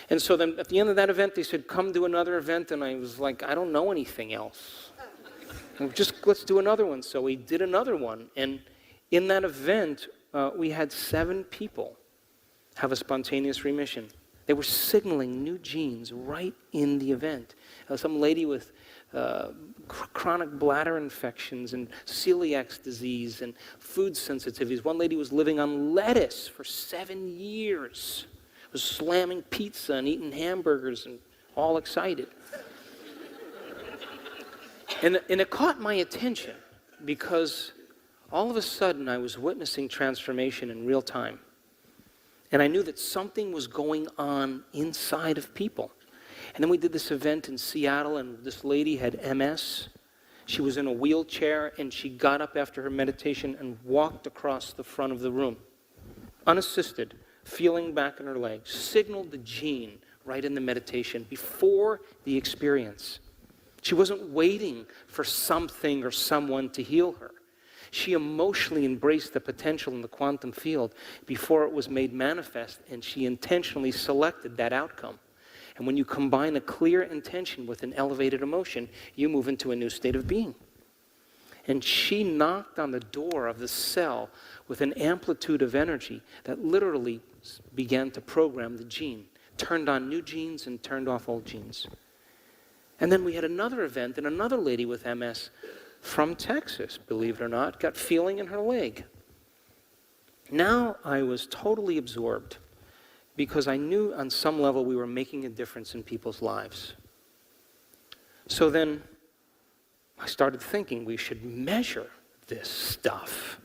And so then at the end of that event, they said, come do another event. And I was like, I don't know anything else. Let's do another one. So we did another one. And in that event, we had 7 people have a spontaneous remission. They were signaling new genes right in the event. Some lady with chronic bladder infections and celiac disease and food sensitivities. One lady was living on lettuce for 7 years. Was slamming pizza and eating hamburgers and all excited. And it caught my attention because all of a sudden I was witnessing transformation in real time. And I knew that something was going on inside of people. And then we did this event in Seattle, and this lady had MS. She was in a wheelchair, and she got up after her meditation and walked across the front of the room, unassisted, feeling back in her legs, signaled the gene right in the meditation before the experience. She wasn't waiting for something or someone to heal her. She emotionally embraced the potential in the quantum field before it was made manifest, and she intentionally selected that outcome. And when you combine a clear intention with an elevated emotion, you move into a new state of being. And she knocked on the door of the cell with an amplitude of energy that literally began to program the gene, turned on new genes and turned off old genes. And then we had another event, and another lady with MS from Texas, believe it or not, got feeling in her leg. Now I was totally absorbed because I knew on some level we were making a difference in people's lives. So then I started thinking we should measure this stuff.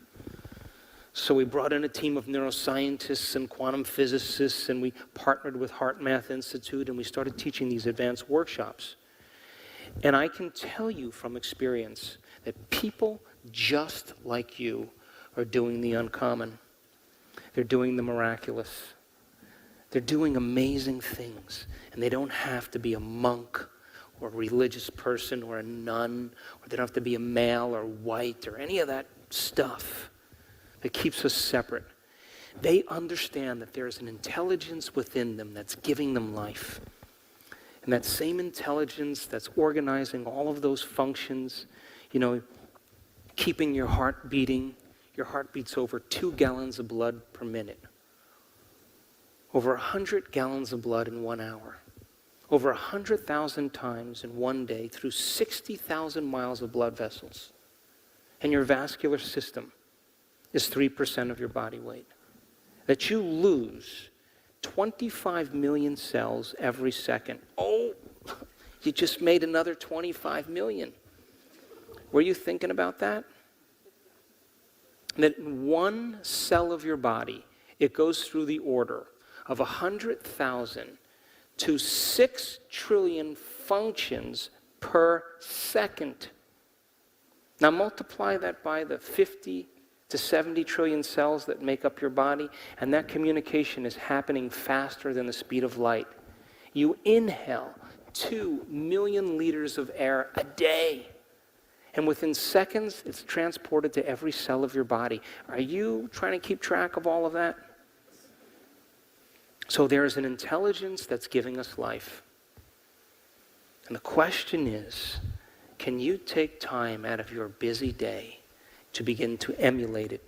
So we brought in a team of neuroscientists and quantum physicists, and we partnered with Heart Math Institute, and we started teaching these advanced workshops. And I can tell you from experience that people just like you are doing the uncommon. They're doing the miraculous. They're doing amazing things. And they don't have to be a monk or a religious person or a nun, or they don't have to be a male or white or any of that stuff that keeps us separate. They understand that there is an intelligence within them that's giving them life. And that same intelligence that's organizing all of those functions, keeping your heart beating. Your heart beats over 2 gallons of blood per minute. Over 100 gallons of blood in 1 hour. Over 100,000 times in one day through 60,000 miles of blood vessels. And your vascular system is 3% of your body weight. That you lose 25 million cells every second. Oh, you just made another 25 million. Were you thinking about that? That in one cell of your body, it goes through the order of 100,000 to 6 trillion functions per second. Now multiply that by the 50 to 70 trillion cells that make up your body, and that communication is happening faster than the speed of light. You inhale 2 million liters of air a day, and within seconds, it's transported to every cell of your body. Are you trying to keep track of all of that? So there is an intelligence that's giving us life. And the question is, can you take time out of your busy day to begin to emulate it?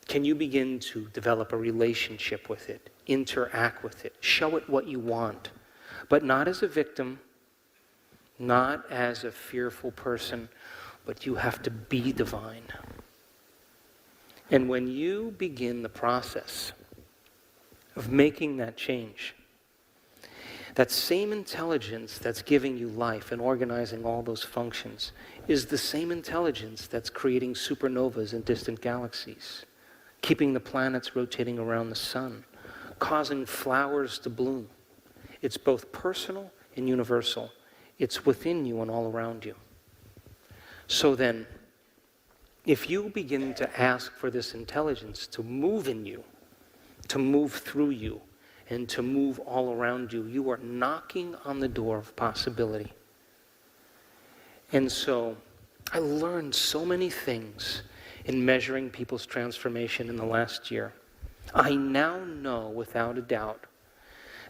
Can you begin to develop a relationship with it, interact with it, show it what you want, but not as a victim, not as a fearful person, but you have to be divine. And when you begin the process of making that change, that same intelligence that's giving you life and organizing all those functions is the same intelligence that's creating supernovas in distant galaxies, keeping the planets rotating around the sun, causing flowers to bloom. It's both personal and universal. It's within you and all around you. So then, if you begin to ask for this intelligence to move in you, to move through you, and to move all around you, you are knocking on the door of possibility. And so, I learned so many things in measuring people's transformation in the last year. I now know without a doubt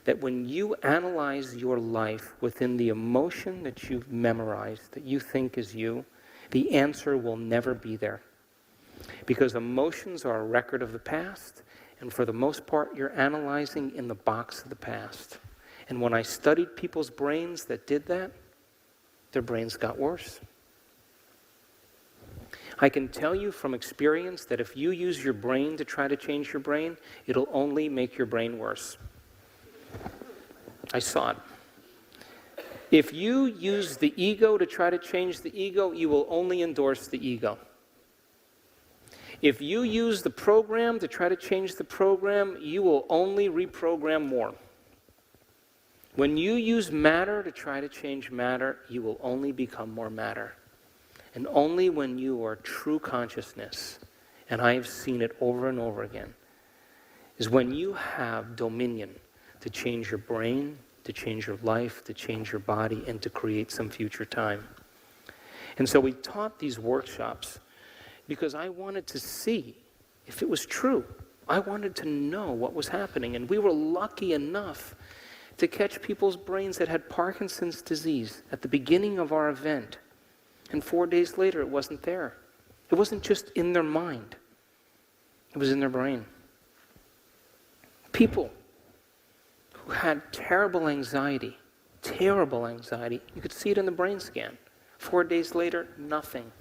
that when you analyze your life within the emotion that you've memorized, that you think is you, the answer will never be there. Because emotions are a record of the past, and for the most part, you're analyzing in the box of the past. And when I studied people's brains that did that, their brains got worse. I can tell you from experience that if you use your brain to try to change your brain, it'll only make your brain worse. I saw it. If you use the ego to try to change the ego, you will only endorse the ego. If you use the program to try to change the program, you will only reprogram more. When you use matter to try to change matter, you will only become more matter. And only when you are true consciousness, and I have seen it over and over again, is when you have dominion to change your brain, to change your life, to change your body, and to create some future time. And so we taught these workshops because I wanted to see if it was true. I wanted to know what was happening. And we were lucky enough to catch people's brains that had Parkinson's disease at the beginning of our event. And 4 days later, it wasn't there. It wasn't just in their mind. It was in their brain. People who had terrible anxiety, you could see it in the brain scan. 4 days later, nothing.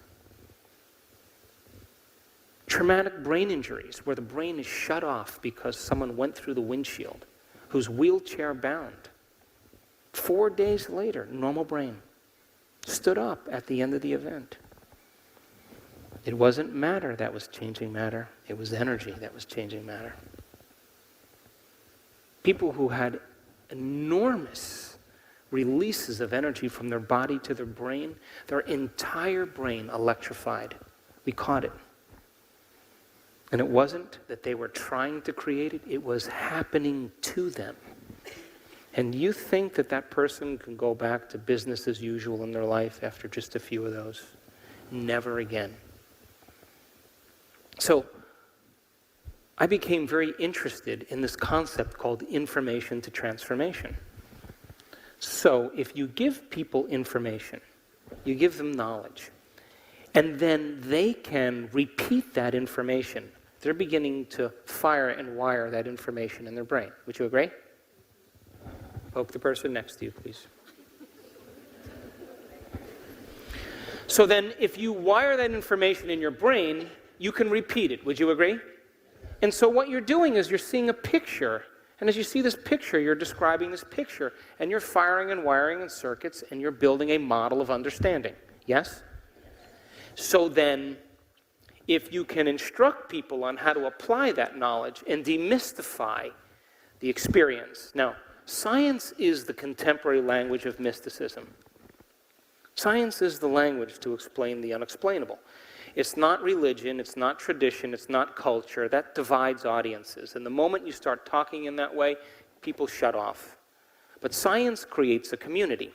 Traumatic brain injuries, where the brain is shut off because someone went through the windshield, who's wheelchair bound. 4 days later, normal brain. Stood up at the end of the event. It wasn't matter that was changing matter. It was energy that was changing matter. People who had enormous releases of energy from their body to their brain, their entire brain electrified. We caught it. And it wasn't that they were trying to create it, it was happening to them. And you think that that person can go back to business as usual in their life after just a few of those? Never again. So I became very interested in this concept called information to transformation. So if you give people information, you give them knowledge, and then they can repeat that information, they're beginning to fire and wire that information in their brain. Would you agree? Poke the person next to you, please. So then, if you wire that information in your brain, you can repeat it. Would you agree? And so what you're doing is you're seeing a picture. And as you see this picture, you're describing this picture. And you're firing and wiring in circuits, and you're building a model of understanding. Yes? So then, if you can instruct people on how to apply that knowledge and demystify the experience. Now, science is the contemporary language of mysticism. Science is the language to explain the unexplainable. It's not religion, it's not tradition, it's not culture. That divides audiences. And the moment you start talking in that way, people shut off. But science creates a community.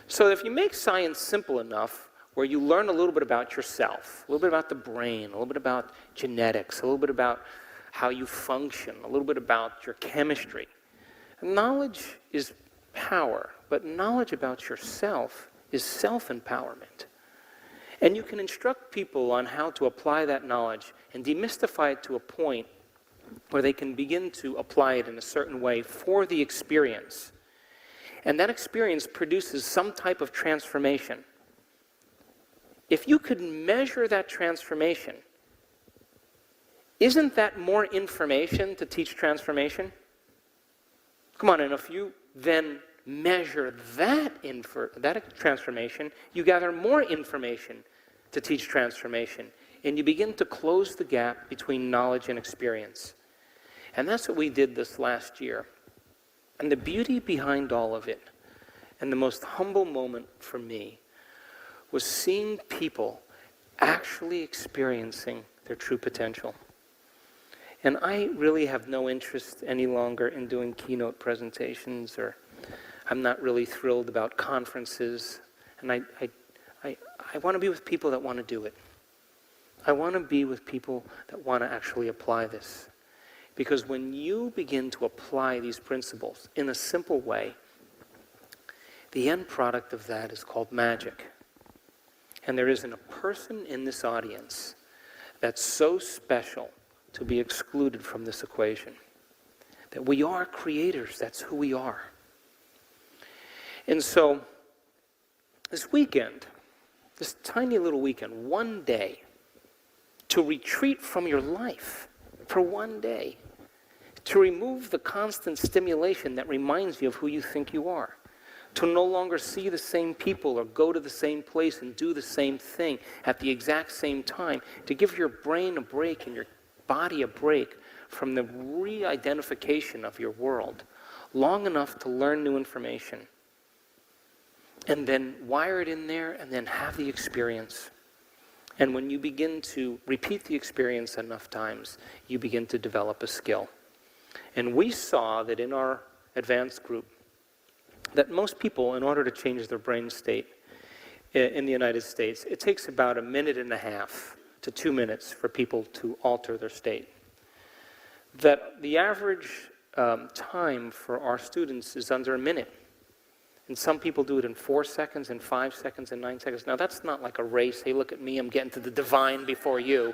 So if you make science simple enough, where you learn a little bit about yourself, a little bit about the brain, a little bit about genetics, a little bit about how you function, a little bit about your chemistry. Knowledge is power, but knowledge about yourself is self-empowerment. And you can instruct people on how to apply that knowledge and demystify it to a point where they can begin to apply it in a certain way for the experience. And that experience produces some type of transformation. If you could measure that transformation, isn't that more information to teach transformation? Come on, and if you then measure that transformation, you gather more information to teach transformation, and you begin to close the gap between knowledge and experience. And that's what we did this last year. And the beauty behind all of it, and the most humble moment for me, was seeing people actually experiencing their true potential. And I really have no interest any longer in doing keynote presentations, or I'm not really thrilled about conferences. And I want to be with people that want to do it. I want to be with people that want to actually apply this. Because when you begin to apply these principles in a simple way, the end product of that is called magic. And there isn't a person in this audience that's so special to be excluded from this equation. That we are creators, that's who we are. And so, this weekend, this tiny little weekend, one day, to retreat from your life for one day, to remove the constant stimulation that reminds you of who you think you are, to no longer see the same people or go to the same place and do the same thing at the exact same time, to give your brain a break and your body a break from the re-identification of your world, long enough to learn new information, and then wire it in there and then have the experience. And when you begin to repeat the experience enough times, you begin to develop a skill. And we saw that in our advanced group, that most people, in order to change their brain state in the United States, it takes about 1.5 minutes to 2 minutes for people to alter their state. That the average time for our students is under 1 minute. And some people do it in 4 seconds, and 5 seconds, and 9 seconds. Now, that's not like a race. Hey, look at me, I'm getting to the divine before you.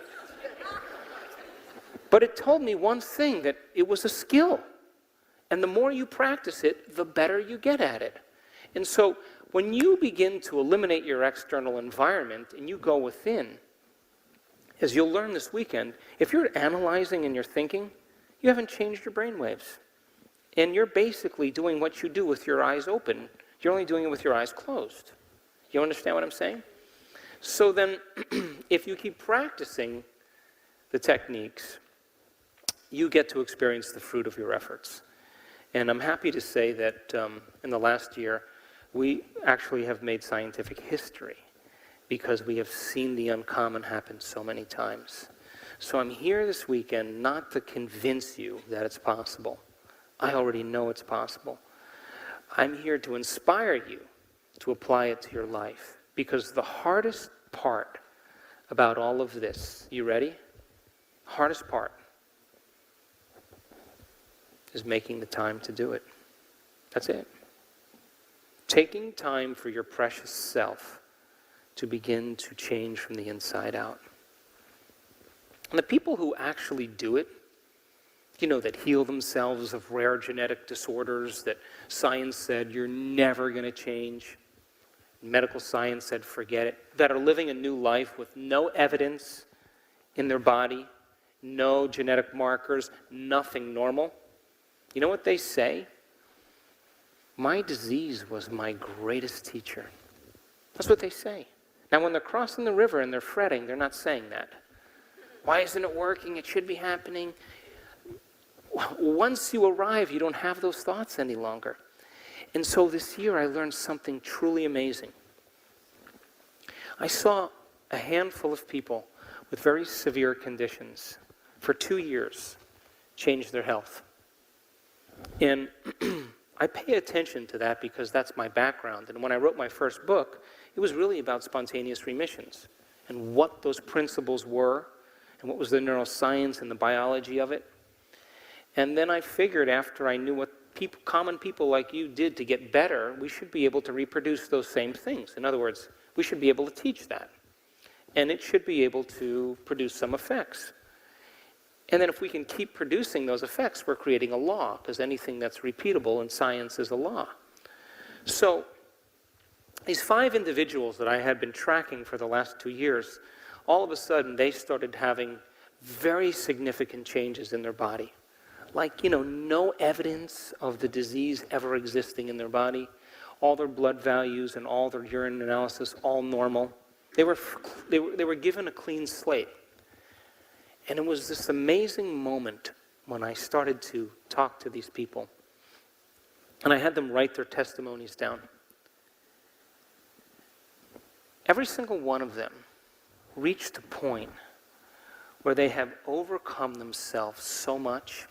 But it told me one thing, that it was a skill. And the more you practice it, the better you get at it. And so, when you begin to eliminate your external environment and you go within, as you'll learn this weekend, if you're analyzing and you're thinking, you haven't changed your brainwaves. And you're basically doing what you do with your eyes open. You're only doing it with your eyes closed. You understand what I'm saying? So then, if you keep practicing the techniques, you get to experience the fruit of your efforts. And I'm happy to say that in the last year, we actually have made scientific history because we have seen the uncommon happen so many times. So I'm here this weekend not to convince you that it's possible. I already know it's possible. I'm here to inspire you to apply it to your life. Because the hardest part about all of this, you ready? Hardest part is making the time to do it. That's it. Taking time for your precious self to begin to change from the inside out. And the people who actually do it, you know, that heal themselves of rare genetic disorders that science said you're never going to change, medical science said forget it, that are living a new life with no evidence in their body, no genetic markers, nothing normal. You know what they say? My disease was my greatest teacher. That's what they say. Now, when they're crossing the river and they're fretting, they're not saying that. Why isn't it working? It should be happening. Once you arrive, you don't have those thoughts any longer. And so this year, I learned something truly amazing. I saw a handful of people with very severe conditions for 2 years change their health. And I pay attention to that because that's my background. And when I wrote my first book, it was really about spontaneous remissions and what those principles were and what was the neuroscience and the biology of it. And then I figured after I knew what common people like you did to get better, we should be able to reproduce those same things. In other words, we should be able to teach that. And it should be able to produce some effects. And then if we can keep producing those effects, we're creating a law, because anything that's repeatable in science is a law. So these 5 individuals that I had been tracking for the last 2 years, all of a sudden they started having very significant changes in their body. Like, no evidence of the disease ever existing in their body. All their blood values and all their urine analysis, all normal. They were given a clean slate. And it was this amazing moment when I started to talk to these people. And I had them write their testimonies down. Every single one of them reached a point where they have overcome themselves so much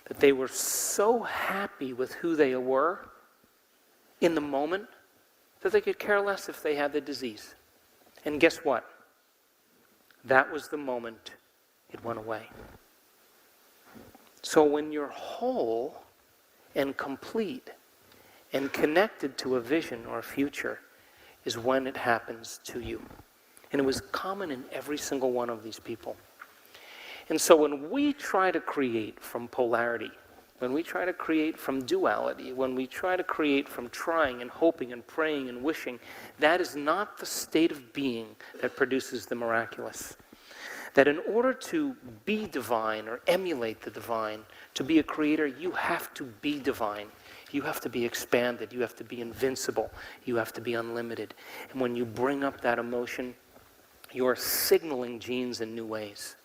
that they were so happy with who they were in the moment that they could care less if they had the disease. And guess what? That was the moment it went away. So when you're whole and complete and connected to a vision or a future is when it happens to you. And it was common in every single one of these people. And so when we try to create from polarity, when we try to create from duality, when we try to create from trying and hoping and praying and wishing, that is not the state of being that produces the miraculous. That in order to be divine or emulate the divine, to be a creator, you have to be divine. You have to be expanded. You have to be invincible. You have to be unlimited. And when you bring up that emotion, you are signaling genes in new ways.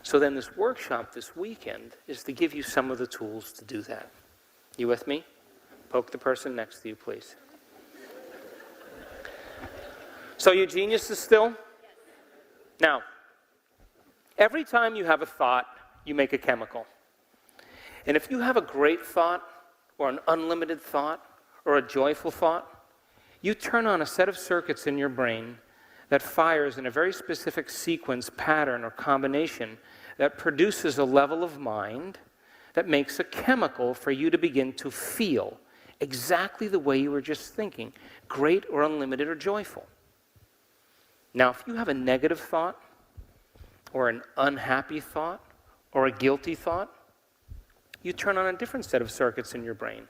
So then this workshop this weekend is to give you some of the tools to do that. You with me? Poke the person next to you, please. So you geniuses still? Now, every time you have a thought, you make a chemical. And if you have a great thought, or an unlimited thought, or a joyful thought, you turn on a set of circuits in your brain that fires in a very specific sequence, pattern, or combination that produces a level of mind that makes a chemical for you to begin to feel exactly the way you were just thinking, great or unlimited or joyful. Now, if you have a negative thought, or an unhappy thought, or a guilty thought, you turn on a different set of circuits in your brain,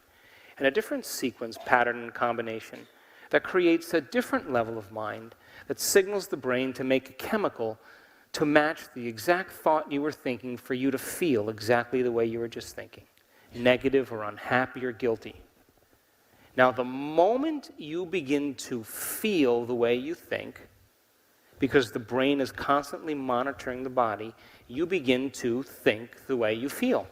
and a different sequence, pattern, and combination that creates a different level of mind that signals the brain to make a chemical to match the exact thought you were thinking for you to feel exactly the way you were just thinking, negative or unhappy or guilty. Now, the moment you begin to feel the way you think, because the brain is constantly monitoring the body, you begin to think the way you feel,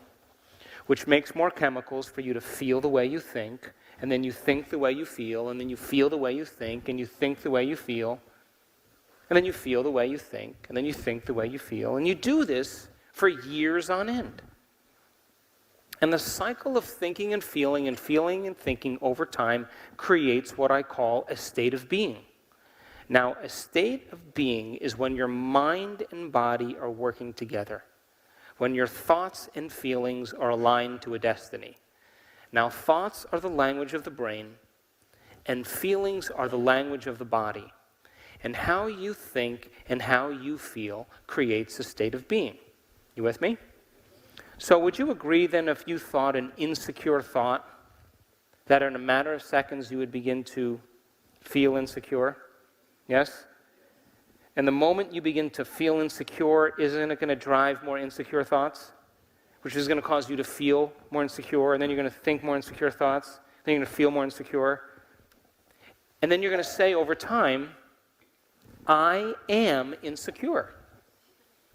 which makes more chemicals for you to feel the way you think, and then you think the way you feel, and then you feel the way you think, and you think the way you feel, and then you feel the way you think, and then you think the way you feel, and you do this for years on end. And the cycle of thinking and feeling and thinking over time creates what I call a state of being. Now, a state of being is when your mind and body are working together, when your thoughts and feelings are aligned to a destiny. Now, thoughts are the language of the brain, and feelings are the language of the body. And how you think and how you feel creates a state of being. You with me? So would you agree then if you thought an insecure thought, that in a matter of seconds you would begin to feel insecure? Yes? And the moment you begin to feel insecure, isn't it going to drive more insecure thoughts? Which is going to cause you to feel more insecure, and then you're going to think more insecure thoughts, then you're going to feel more insecure. And then you're going to say over time, I am insecure.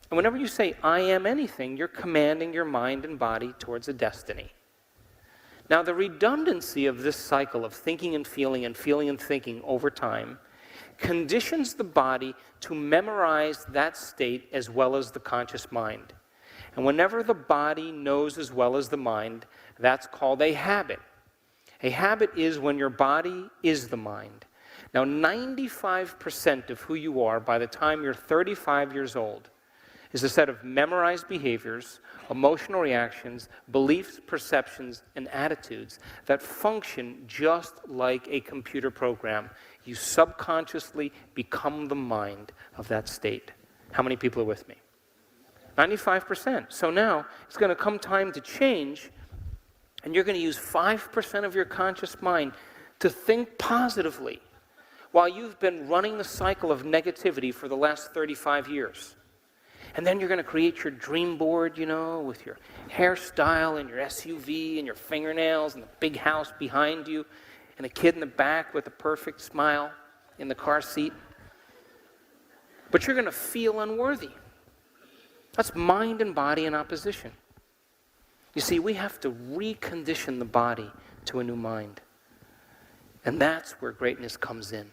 And whenever you say, I am anything, you're commanding your mind and body towards a destiny. Now, the redundancy of this cycle of thinking and feeling and thinking over time conditions the body to memorize that state as well as the conscious mind. And whenever the body knows as well as the mind, that's called a habit. A habit is when your body is the mind. Now, 95% of who you are by the time you're 35 years old is a set of memorized behaviors, emotional reactions, beliefs, perceptions, and attitudes that function just like a computer program. You subconsciously become the mind of that state. How many people are with me? 95%. So now it's going to come time to change, and you're going to use 5% of your conscious mind to think positively while you've been running the cycle of negativity for the last 35 years. And then you're going to create your dream board, with your hairstyle and your SUV and your fingernails and the big house behind you and a kid in the back with a perfect smile in the car seat. But you're going to feel unworthy. That's mind and body in opposition. You see, we have to recondition the body to a new mind. And that's where greatness comes in.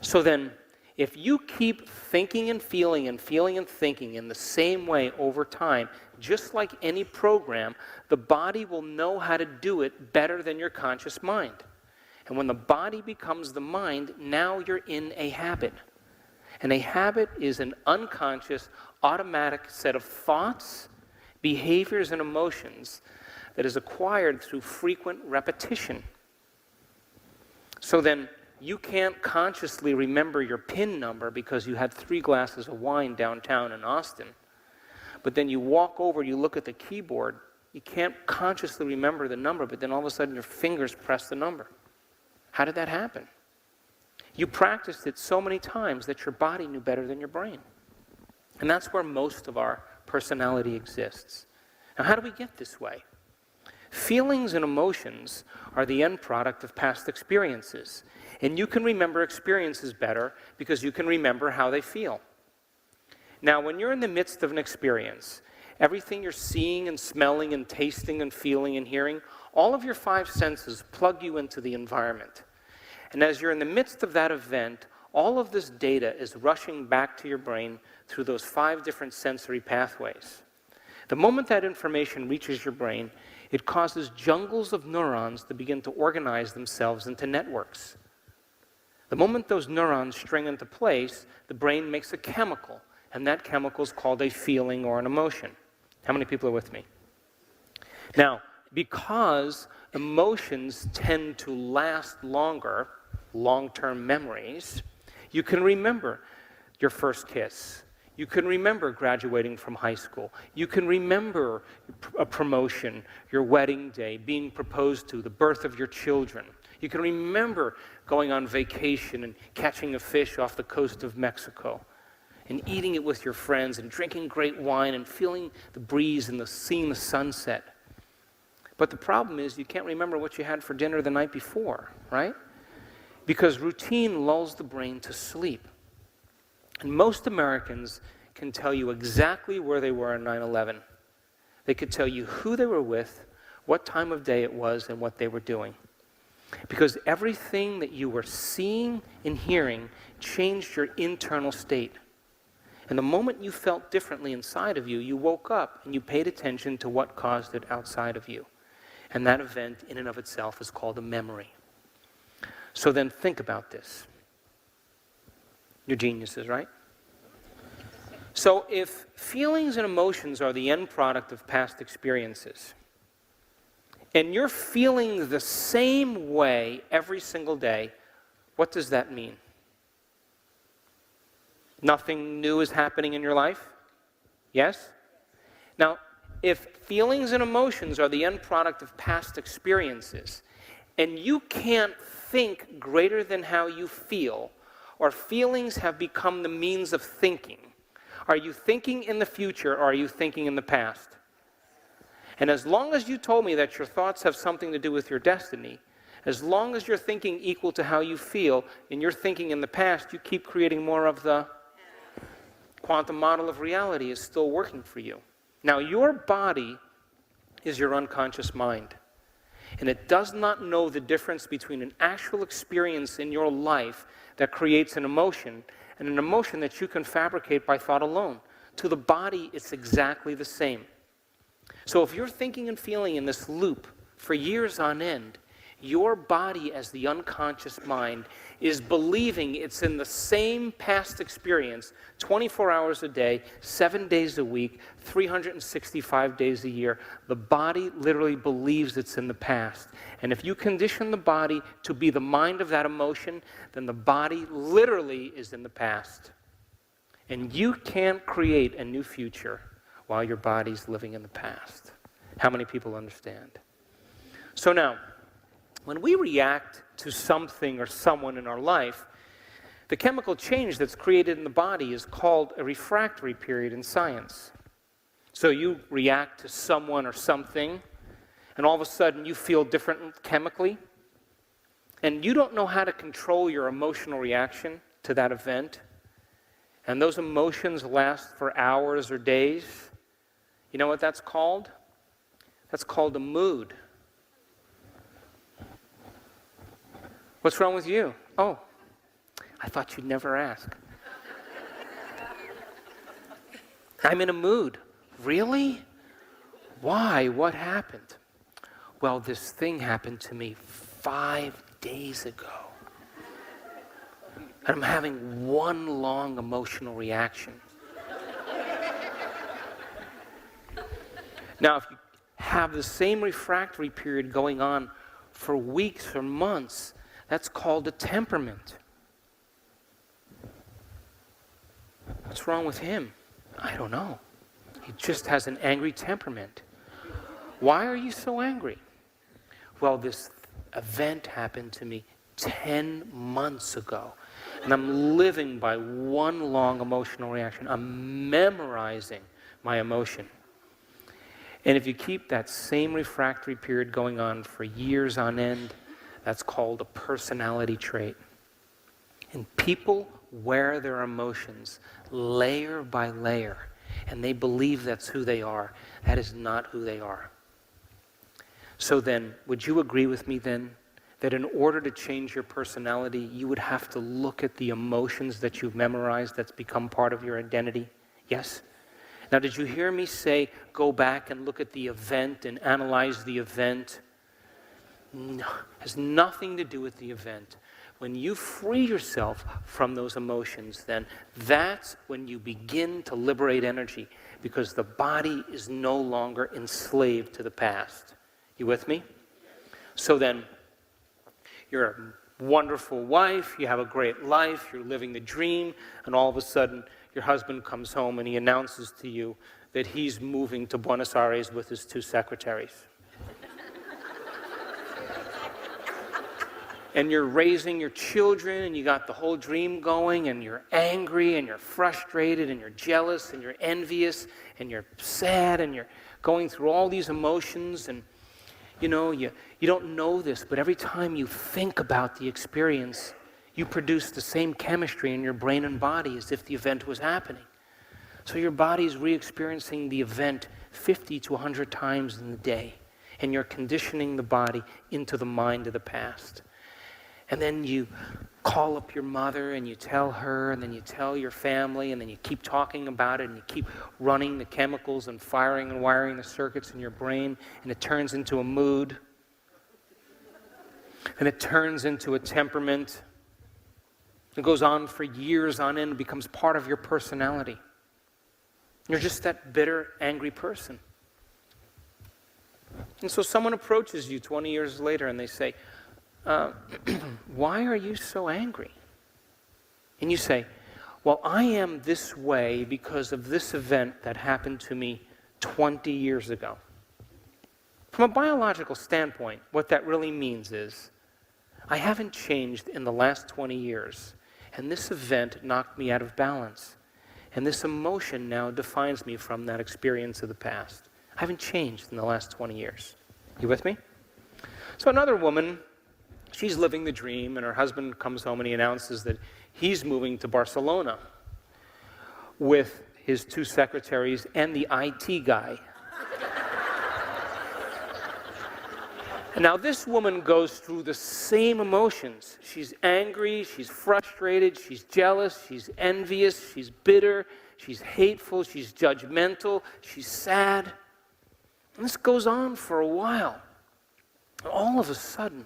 So then, if you keep thinking and feeling and thinking in the same way over time, just like any program, the body will know how to do it better than your conscious mind. And when the body becomes the mind, now you're in a habit. And a habit is an unconscious, automatic set of thoughts behaviors and emotions that is acquired through frequent repetition. So then, you can't consciously remember your PIN number because you had 3 glasses of wine downtown in Austin. But then you walk over, you look at the keyboard, you can't consciously remember the number, but then all of a sudden your fingers press the number. How did that happen? You practiced it so many times that your body knew better than your brain. And that's where most of our personality exists. Now, how do we get this way? Feelings and emotions are the end product of past experiences. And you can remember experiences better because you can remember how they feel. Now, when you're in the midst of an experience, everything you're seeing and smelling and tasting and feeling and hearing, all of your 5 senses plug you into the environment. And as you're in the midst of that event, all of this data is rushing back to your brain through those 5 different sensory pathways. The moment that information reaches your brain, it causes jungles of neurons to begin to organize themselves into networks. The moment those neurons string into place, the brain makes a chemical, and that chemical is called a feeling or an emotion. How many people are with me? Now, because emotions tend to last longer, long-term memories, you can remember your first kiss. You can remember graduating from high school. You can remember a promotion, your wedding day, being proposed to, the birth of your children. You can remember going on vacation and catching a fish off the coast of Mexico and eating it with your friends and drinking great wine and feeling the breeze and seeing the sunset. But the problem is you can't remember what you had for dinner the night before, right? Because routine lulls the brain to sleep. And most Americans can tell you exactly where they were on 9/11. They could tell you who they were with, what time of day it was, and what they were doing. Because everything that you were seeing and hearing changed your internal state. And the moment you felt differently inside of you, you woke up and you paid attention to what caused it outside of you. And that event in and of itself is called a memory. So then think about this. You're geniuses, right? So if feelings and emotions are the end product of past experiences, and you're feeling the same way every single day, what does that mean? Nothing new is happening in your life? Yes? Now, if feelings and emotions are the end product of past experiences, and you can't think greater than how you feel, or feelings have become the means of thinking, are you thinking in the future or are you thinking in the past? And as long as you told me that your thoughts have something to do with your destiny, as long as you're thinking equal to how you feel and you're thinking in the past, you keep creating more of the quantum model of reality is still working for you. Now, your body is your unconscious mind. And it does not know the difference between an actual experience in your life that creates an emotion and an emotion that you can fabricate by thought alone. To the body, it's exactly the same. So if you're thinking and feeling in this loop for years on end, your body as the unconscious mind is believing it's in the same past experience 24 hours a day, 7 days a week, 365 days a year. The body literally believes it's in the past. And if you condition the body to be the mind of that emotion, then the body literally is in the past. And you can't create a new future while your body's living in the past. How many people understand? So now, when we react to something or someone in our life, the chemical change that's created in the body is called a refractory period in science. So you react to someone or something, and all of a sudden you feel different chemically, and you don't know how to control your emotional reaction to that event, and those emotions last for hours or days. You know what that's called? That's called a mood. What's wrong with you? Oh, I thought you'd never ask. I'm in a mood. Really? Why? What happened? Well, this thing happened to me 5 days ago. And I'm having one long emotional reaction. Now, if you have the same refractory period going on for weeks or months, that's called a temperament. What's wrong with him? I don't know. He just has an angry temperament. Why are you so angry? Well, this event happened to me 10 months ago, and I'm living by one long emotional reaction. I'm memorizing my emotion. And if you keep that same refractory period going on for years on end, that's called a personality trait. And people wear their emotions layer by layer, and they believe that's who they are. That is not who they are. So then, would you agree with me then that in order to change your personality, you would have to look at the emotions that you've memorized that's become part of your identity? Yes? Now, did you hear me say, go back and look at the event and analyze the event? No, it has nothing to do with the event. When you free yourself from those emotions, then that's when you begin to liberate energy, because the body is no longer enslaved to the past. You with me? So then, you're a wonderful wife, you have a great life, you're living the dream, and all of a sudden, your husband comes home and he announces to you that he's moving to Buenos Aires with his 2 secretaries. And you're raising your children, and you got the whole dream going, and you're angry, and you're frustrated, and you're jealous, and you're envious, and you're sad, and you're going through all these emotions, and you know, you don't know this, but every time you think about the experience, you produce the same chemistry in your brain and body as if the event was happening. So your body's re-experiencing the event 50 to 100 times in the day, and you're conditioning the body into the mind of the past. And then you call up your mother and you tell her, and then you tell your family, and then you keep talking about it, and you keep running the chemicals and firing and wiring the circuits in your brain, and it turns into a mood, and it turns into a temperament. It goes on for years on end, it becomes part of your personality. You're just that bitter, angry person. And so someone approaches you 20 years later and they say, why are you so angry? And you say, well, I am this way because of this event that happened to me 20 years ago. From a biological standpoint, what that really means is, I haven't changed in the last 20 years, and this event knocked me out of balance. And this emotion now defines me from that experience of the past. I haven't changed in the last 20 years. You with me? So another woman, she's living the dream, and her husband comes home and he announces that he's moving to Barcelona with his 2 secretaries and the IT guy. And now this woman goes through the same emotions. She's angry, she's frustrated, she's jealous, she's envious, she's bitter, she's hateful, she's judgmental, she's sad. And this goes on for a while. And all of a sudden,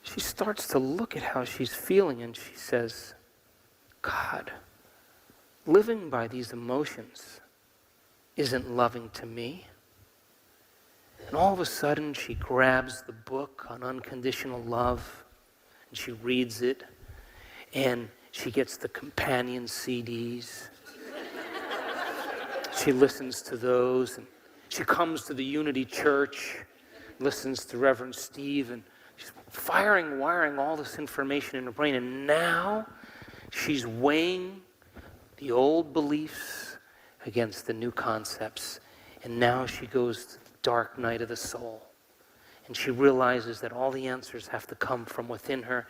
she starts to look at how she's feeling, and she says, God, living by these emotions isn't loving to me. And all of a sudden, she grabs the book on unconditional love, and she reads it, and she gets the companion CDs. She listens to those, and she comes to the Unity Church, listens to Reverend Steve, and she's wiring all this information in her brain, and now she's weighing the old beliefs against the new concepts, and now she goes to the dark night of the soul, and she realizes that all the answers have to come from within her.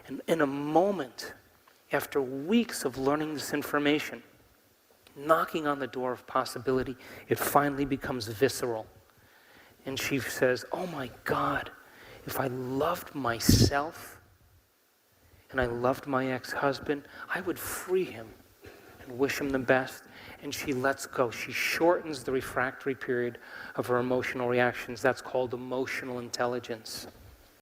And in a moment, after weeks of learning this information, knocking on the door of possibility, it finally becomes visceral. And she says, oh my God, if I loved myself and I loved my ex-husband, I would free him and wish him the best. And she lets go. She shortens the refractory period of her emotional reactions. That's called emotional intelligence.